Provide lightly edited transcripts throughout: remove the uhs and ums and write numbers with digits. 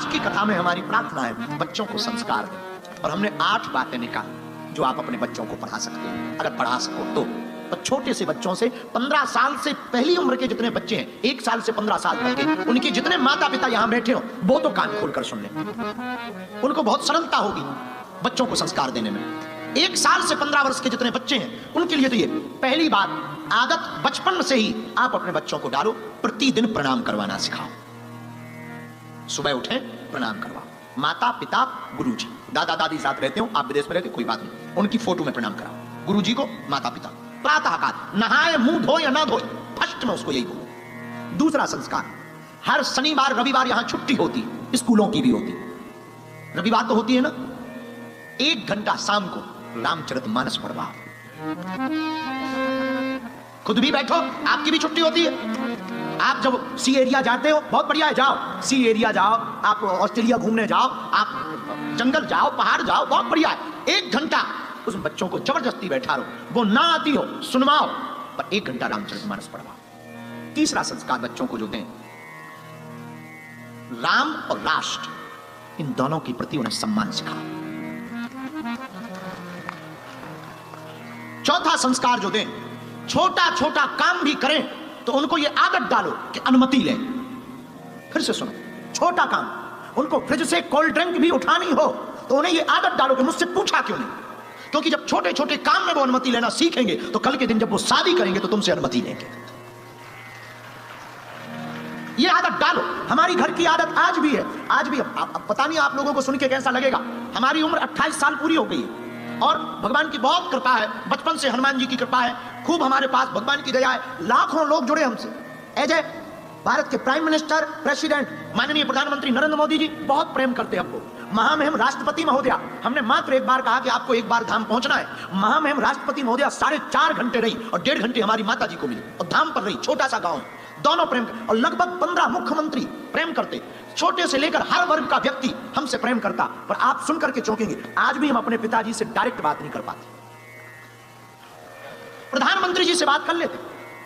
की कथा में हमारी प्रार्थना है बच्चों को संस्कार दें, और हमने 8 बातें निकाली जो आप अपने बच्चों को पढ़ा सकते हैं, अगर पढ़ा सको तो। छोटे से बच्चों से 15 साल से पहली उम्र के जितने बच्चे हैं, 1 साल से 15 साल तक के, उनके जितने माता पिता यहां बैठे हो वो तो कान खोलकर सुन लें। उनको बहुत सरलता होगी बच्चों को संस्कार देने में। 1 साल से 15 वर्ष के जितने बच्चे हैं उनके लिए तो ये पहली बात, आदत बचपन से ही आप अपने बच्चों को डालो, प्रतिदिन प्रणाम करवाना सिखाओ। सुबह उठे प्रणाम करवाओ, माता पिता गुरुजी, दादा दादी साथ रहते हो, आप विदेश में रहते कोई बात नहीं, उनकी फोटो में प्रणाम कराओ। गुरुजी को, माता पिता, प्रातः काल नहाए मुंह धोए या ना धोए, फर्स्ट में उसको यही बोलो। दूसरा संस्कार, हर शनिवार रविवार यहां छुट्टी होती, स्कूलों की भी होती, रविवार तो होती है ना, 1 घंटा शाम को रामचरितमानस पढ़वाओ। खुद भी बैठो, आपकी भी छुट्टी होती है। आप जब सी एरिया जाते हो, बहुत बढ़िया है, जाओ सी एरिया जाओ, आप ऑस्ट्रेलिया घूमने जाओ, आप जंगल जाओ, पहाड़ जाओ, बहुत बढ़िया है। 1 घंटा उस बच्चों को जबरदस्ती बैठा रहो, वो ना आती हो सुनवाओ, पर 1 घंटा रामचरितमानस पढ़वाओ। तीसरा संस्कार बच्चों को जो दें, राम और राष्ट्र, इन दोनों के प्रति उन्हें सम्मान सिखाओ। चौथा संस्कार जो दें, छोटा छोटा काम भी करें तो उनको ये आदत डालो कि अनुमति लें। फिर से सुनो, छोटा काम, उनको फ्रिज से कोल्ड ड्रिंक भी उठानी हो तो उन्हें ये आदत डालो कि मुझसे पूछा क्यों नहीं, क्योंकि जब छोटे छोटे काम में वो अनुमति लेना सीखेंगे तो कल के दिन जब वो शादी करेंगे तो तुमसे अनुमति लेंगे। ये आदत डालो। हमारी घर की आदत आज भी है, आज भी। अब पता नहीं आप लोगों को सुन के कैसा लगेगा, हमारी उम्र 28 साल पूरी हो गई है और भगवान की बहुत कृपा है, बचपन से हनुमान जी की कृपा है, खूब हमारे पास भगवान की दया है, लाखों लोग जुड़े हमसे। एजे भारत के प्राइम मिनिस्टर, प्रेसिडेंट, माननीय प्रधानमंत्री नरेंद्र मोदी जी बहुत प्रेम करते हैं हमको। महामहिम राष्ट्रपति महोदया, हमने मात्र एक बार कहा कि आपको एक बार धाम पहुंचना है, महामहिम राष्ट्रपति महोदया 4.5 घंटे रही और 1.5 घंटे हमारी माता जी को मिली और धाम पर रही, छोटा सा गांव है, दोनों प्रेम करते। और लगभग 15 मुख्यमंत्री प्रेम करते, छोटे से लेकर हर वर्ग का व्यक्ति हमसे प्रेम करता। पर आप सुनकर के चौंकेंगे, आज भी हम अपने पिताजी से डायरेक्ट बात नहीं कर पाते। प्रधानमंत्री जी से बात कर लेते,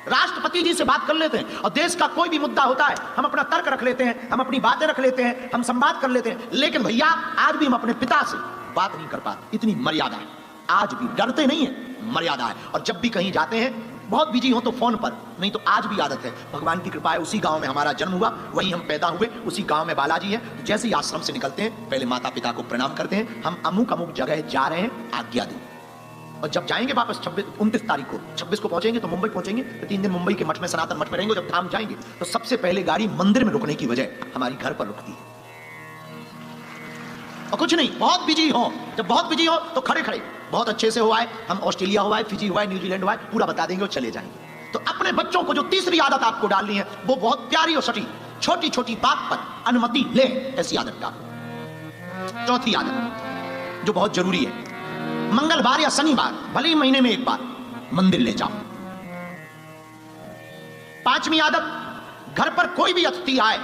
राष्ट्रपति जी से बात कर लेते हैं, और देश का कोई भी मुद्दा होता है हम अपना तर्क रख लेते हैं, हम अपनी बातें रख लेते हैं, हम संवाद कर लेते हैं। लेकिन भैया आज भी हम अपने पिता से बात नहीं कर पाते, इतनी मर्यादा है। आज भी डरते नहीं है, मर्यादा है। और जब भी कहीं जाते हैं, बहुत बिजी हो तो फोन पर, नहीं तो आज भी आदत है। भगवान की कृपा है, उसी गांव में हमारा जन्म हुआ, वहीं हम पैदा हुए, उसी गांव में बालाजी है। तो जैसे ही आश्रम से निकलते हैं पहले माता पिता को प्रणाम करते हैं, हम अमुक अमुक जगह जा रहे हैं, आज्ञा दो। और जब जाएंगे वापस 29 तारीख को, 26 को पहुंचेंगे तो मुंबई पहुंचेंगे, तो 3 दिन मुंबई के मठ में, सनातन मठ में रहेंगे। जब धाम जाएंगे तो सबसे पहले गाड़ी मंदिर में रुकने की बजाय हमारी घर पर रुकती है। और कुछ नहीं, बहुत बिजी हो, जब बहुत बिजी हो तो खड़े खड़े बहुत अच्छे से हुआ है, हम ऑस्ट्रेलिया हुआ है, फिजी हुआ है, न्यूजीलैंड हुआ है, पूरा बता देंगे और चले जाएंगे। तो अपने बच्चों को जो तीसरी आदत आपको डालनी है वो बहुत प्यारी और सटी, छोटी छोटी बात पर अनुमति ले, ऐसी आदत डालो। चौथी आदत जो बहुत जरूरी है, मंगलवार या शनिवार, भले ही महीने में एक बार मंदिर ले जाओ। 5वीं आदत, घर पर कोई भी अतिथि आए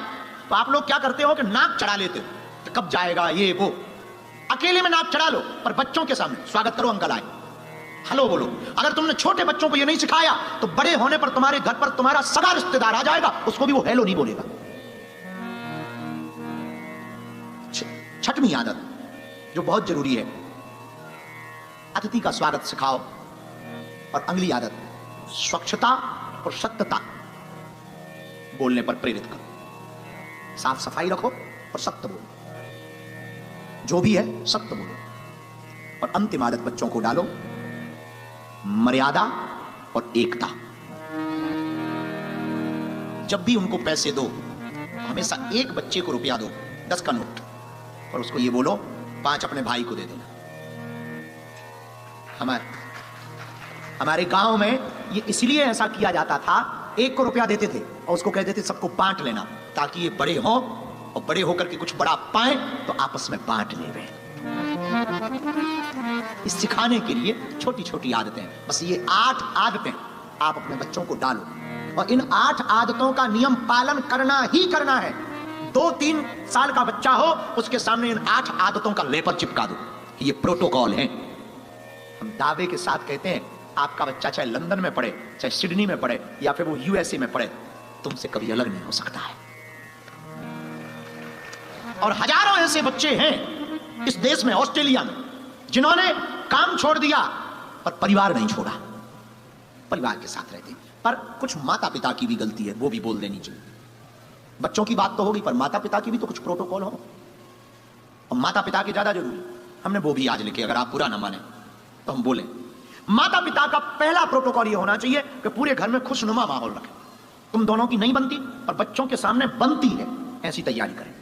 तो आप लोग क्या करते हो कि नाक चढ़ा लेते हो, तो कब जाएगा ये वो। अकेले में नाक चढ़ा लो, पर बच्चों के सामने स्वागत करो, अंकल आए, हेलो बोलो। अगर तुमने छोटे बच्चों को ये नहीं सिखाया तो बड़े होने पर तुम्हारे घर पर तुम्हारा सगा रिश्तेदार आ जाएगा, उसको भी वो हेलो नहीं बोलेगा। 6वीं आदत जो बहुत जरूरी है, अतिथि का स्वागत सिखाओ। और अगली आदत, स्वच्छता और सत्यता बोलने पर प्रेरित करो। साफ सफाई रखो और सत्य बोलो, जो भी है सत्य बोलो। और अंतिम आदत बच्चों को डालो, मर्यादा और एकता। जब भी उनको पैसे दो हमेशा एक बच्चे को रुपया दो, 10 का नोट, और उसको ये बोलो 5 अपने भाई को दे देना। हमारे गांव में ये इसलिए ऐसा किया जाता था, 1 को रुपया देते थे और उसको कहते थे सबको बांट लेना, ताकि ये बड़े हों और बड़े होकर के कुछ बड़ा पाए तो आपस में बांट लेवे। इस सिखाने के लिए छोटी छोटी आदतें, बस ये 8 आदतें आप अपने बच्चों को डालो, और इन 8 आदतों का नियम पालन करना ही करना है। 2-3 साल का बच्चा हो, उसके सामने इन 8 आदतों का लेबल चिपका दो, ये प्रोटोकॉल है। हम दावे के साथ कहते हैं, आपका बच्चा चाहे लंदन में पढ़े, चाहे सिडनी में पढ़े, या फिर वो यूएसए में पढ़े, तुमसे कभी अलग नहीं हो सकता है। और हजारों ऐसे बच्चे हैं इस देश में, ऑस्ट्रेलिया में, जिन्होंने काम छोड़ दिया पर परिवार नहीं छोड़ा, परिवार के साथ रहते। पर कुछ माता पिता की भी गलती है, वो भी बोल देनी चाहिए। बच्चों की बात तो होगी पर माता पिता की भी तो कुछ प्रोटोकॉल हो, और माता पिता की ज्यादा जरूरी। हमने वो भी आज लिखे, अगर आप बुरा ना माने तो हम बोले। माता पिता का पहला प्रोटोकॉल ये होना चाहिए कि पूरे घर में खुशनुमा माहौल रखें। तुम दोनों की नहीं बनती और बच्चों के सामने बनती है, ऐसी तैयारी करें,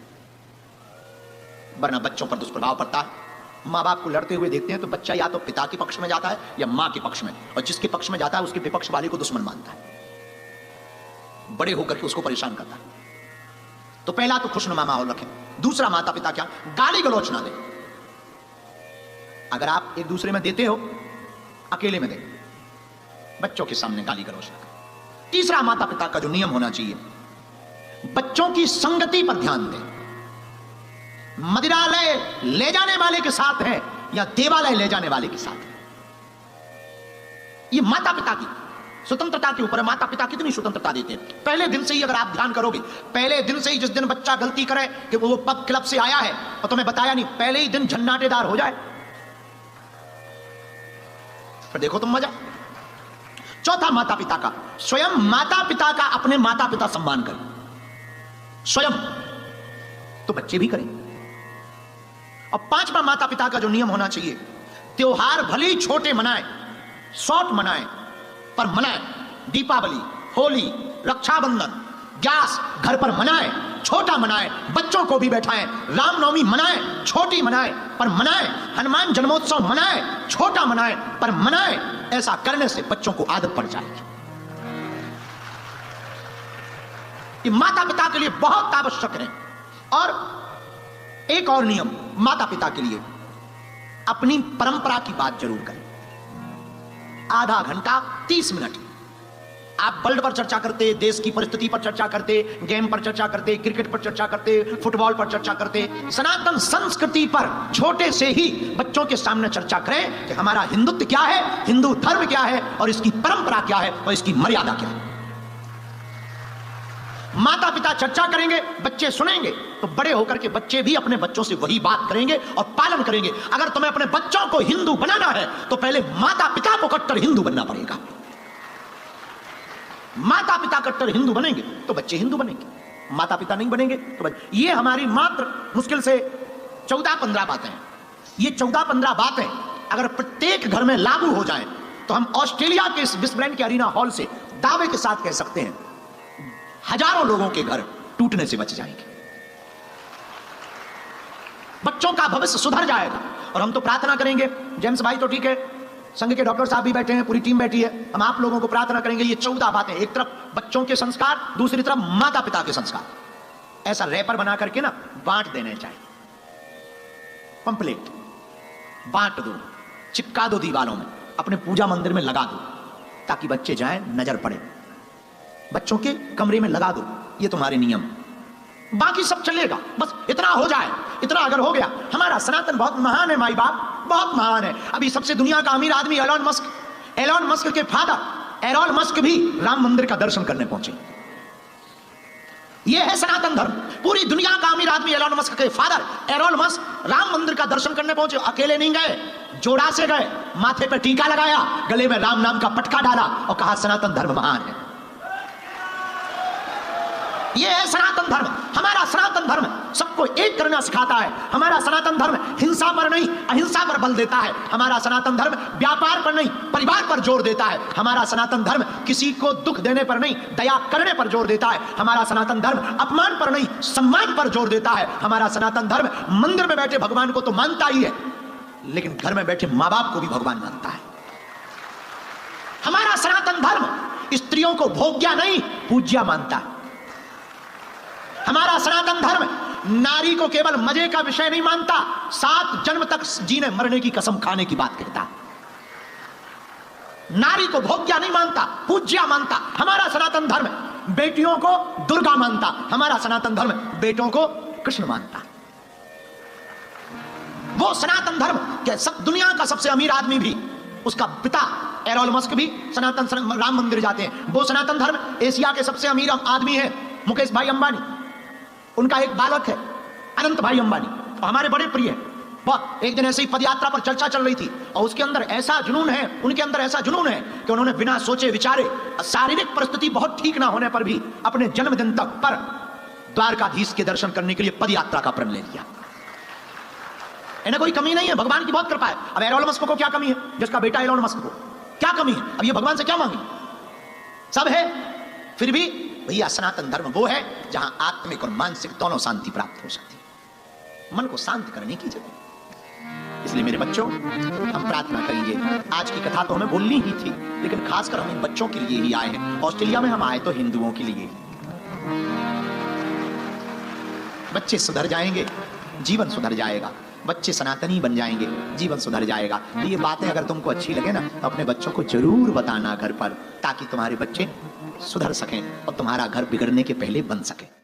वरना बच्चों पर दुष्प्रभाव पड़ता है। माँ बाप को लड़ते हुए देखते हैं तो बच्चा या तो पिता के पक्ष में जाता है या माँ के पक्ष में, और जिसके पक्ष में जाता है उसके विपक्ष वाले को दुश्मन मानता है, बड़े होकर के उसको परेशान करता है। तो पहला तो खुशनुमा माहौल रखें। दूसरा, माता पिता क्या, गाली गलौच ना दें। अगर आप एक दूसरे में देते हो, अकेले में दें, बच्चों के सामने गाली गलौच ना करें। तीसरा, माता पिता का जो नियम होना चाहिए, बच्चों की संगति पर ध्यान दें। मदिरालय ले जाने वाले के साथ है या देवालय ले जाने वाले के साथ है, ये माता पिता की स्वतंत्रता के ऊपर। माता पिता कितनी स्वतंत्रता देते हैं। पहले दिन से ही अगर आप ध्यान करोगे, पहले दिन से ही, जिस दिन बच्चा गलती करे कि वो पब क्लब से आया है और तुम्हें बताया नहीं, पहले ही दिन झन्नाटेदार हो जाए, फिर देखो तुम मजा। चौथा, माता पिता का, स्वयं माता पिता का अपने माता पिता सम्मान करें, स्वयं तो बच्चे भी करें। और पांचवा, माता पिता का जो नियम होना चाहिए, त्योहार भले ही छोटे मनाएं, शॉर्ट मनाएं, पर मनाएं। दीपावली, होली, रक्षाबंधन, ग्यास घर पर मनाएं, छोटा मनाएं, बच्चों को भी बैठाएं। रामनवमी मनाएं, छोटी मनाएं पर मनाएं। हनुमान जन्मोत्सव मनाएं, छोटा मनाएं पर मनाएं। ऐसा करने से बच्चों को आदत पड़ जाएगी। ये माता पिता के लिए बहुत आवश्यक है। और एक और नियम माता पिता के लिए, अपनी परंपरा की बात जरूर करें। आधा घंटा 30 मिनट आप वर्ल्ड पर चर्चा करते, देश की परिस्थिति पर चर्चा करते, गेम पर चर्चा करते, क्रिकेट पर चर्चा करते, फुटबॉल पर चर्चा करते, सनातन संस्कृति पर छोटे से ही बच्चों के सामने चर्चा करें कि हमारा हिंदुत्व क्या है, हिंदू धर्म क्या है, और इसकी परंपरा क्या है, और इसकी मर्यादा क्या है। माता पिता चर्चा करेंगे, बच्चे सुनेंगे, तो बड़े होकर के बच्चे भी अपने बच्चों से वही बात करेंगे और पालन करेंगे। अगर तुम्हें अपने बच्चों को हिंदू बनाना है तो पहले माता पिता को कट्टर हिंदू बनना पड़ेगा। माता पिता कट्टर हिंदू बनेंगे तो बच्चे हिंदू बनेंगे, माता पिता नहीं बनेंगे तो बच्चे। ये हमारी मात्र मुश्किल से 14-15 बातें हैं। ये 14-15 बातें अगर प्रत्येक घर में लागू हो जाएं तो हम ऑस्ट्रेलिया के इस विस्ब्रेंड के अरीना हॉल से दावे के साथ कह सकते हैं हजारों लोगों के घर टूटने से बच जाएंगे, बच्चों का भविष्य सुधर जाएगा। और हम तो प्रार्थना करेंगे, जेम्स भाई तो ठीक है, संघ के डॉक्टर साहब भी बैठे हैं, पूरी टीम बैठी है, हम आप लोगों को प्रार्थना करेंगे ये 14 बातें, एक तरफ बच्चों के संस्कार, दूसरी तरफ माता पिता के संस्कार, ऐसा रैपर बना करके ना बांट देने चाहिए। पंपलेट बांट दो, चिपका दो दीवारों में, अपने पूजा मंदिर में लगा दो, ताकि बच्चे जाएं, नजर पड़े, बच्चों के कमरे में लगा दो। ये तुम्हारे नियम, बाकी सब चलेगा, बस इतना हो जाए। इतना अगर हो गया, हमारा सनातन बहुत महान है, माई बाप बहुत महान है। अभी सबसे दुनिया का अमीर आदमी एलोन मस्क के फादर एलोन मस्क भी राम मंदिर का दर्शन करने पहुंचे। यह है सनातन धर्म। पूरी दुनिया का अमीर आदमी एलोन मस्क के फादर एलोन मस्क राम मंदिर का दर्शन करने पहुंचे। अकेले नहीं गए, जोड़ा से गए, माथे पर टीका लगाया, गले में राम नाम का पटका डाला और कहा सनातन धर्म महान है। यह है सनातन धर्म। हमारा सनातन धर्म सबको एक करना सिखाता है। हमारा सनातन धर्म हिंसा पर नहीं, अहिंसा पर बल देता है। हमारा सनातन धर्म व्यापार पर नहीं, परिवार पर जोर देता है। हमारा सनातन धर्म किसी को दुख देने पर नहीं, दया करने पर जोर देता है। हमारा सनातन धर्म अपमान पर नहीं, सम्मान पर जोर देता है। हमारा सनातन धर्म मंदिर में बैठे भगवान को तो मानता ही है, लेकिन घर में बैठे मां बाप को भी भगवान मानता है। हमारा सनातन धर्म स्त्रियों को भोग्या नहीं, पूज्या मानता है। हमारा सनातन धर्म नारी को केवल मजे का विषय नहीं मानता, 7 जन्म तक जीने मरने की कसम खाने की बात कहता है। नारी को भोग्या नहीं मानता, पूज्या मानता। हमारा सनातन धर्म बेटियों को दुर्गा मानता, हमारा सनातन धर्म बेटों को कृष्ण मानता। वो सनातन धर्म के सब दुनिया का सबसे अमीर आदमी भी, उसका पिता एलोन मस्क भी सनातन राम मंदिर जाते हैं। वो सनातन धर्म एशिया के सबसे अमीर आदमी है मुकेश भाई अंबानी, उनका एक बालक है अनंत भाई अंबानी, हमारे बड़े प्रिय हैं। बहुत एक दिन ऐसे ही पदयात्रा पर चर्चा चल रही थी और उसके अंदर ऐसा जुनून है, उनके अंदर ऐसा जुनून है कि उन्होंने बिना सोचे विचारे, शारीरिक परिस्थिति बहुत ठीक ना होने पर भी अपने जन्मदिन तक पर द्वारकाधीश के दर्शन करने के लिए पदयात्रा का प्रण ले लिया। इन्हें कोई कमी नहीं है, भगवान की बहुत कृपा है। अब एलोन मस्क को क्या कमी है, जिसका बेटा एलोन मस्क को क्या कमी है? अब ये भगवान से क्या मांगे, सब है। फिर भी भैया सनातन धर्म वो है जहां आत्मिक और मानसिक दोनों शांति प्राप्त हो सकती है, मन को शांत करने की जगह। इसलिए मेरे बच्चों, हम प्रार्थना करेंगे। आज की कथा तो हमें बोलनी ही थी, लेकिन खासकर हम इन बच्चों के लिए ही आए हैं। ऑस्ट्रेलिया में हम आए तो हिंदुओं के लिए। बच्चे सुधर जाएंगे, जीवन सुधर जाएगा। बच्चे सनातनी बन जाएंगे, जीवन सुधर जाएगा। तो ये बातें अगर तुमको अच्छी लगे ना, तो अपने बच्चों को जरूर बताना घर पर, ताकि तुम्हारे बच्चे सुधर सकें और तुम्हारा घर बिगड़ने के पहले बन सके।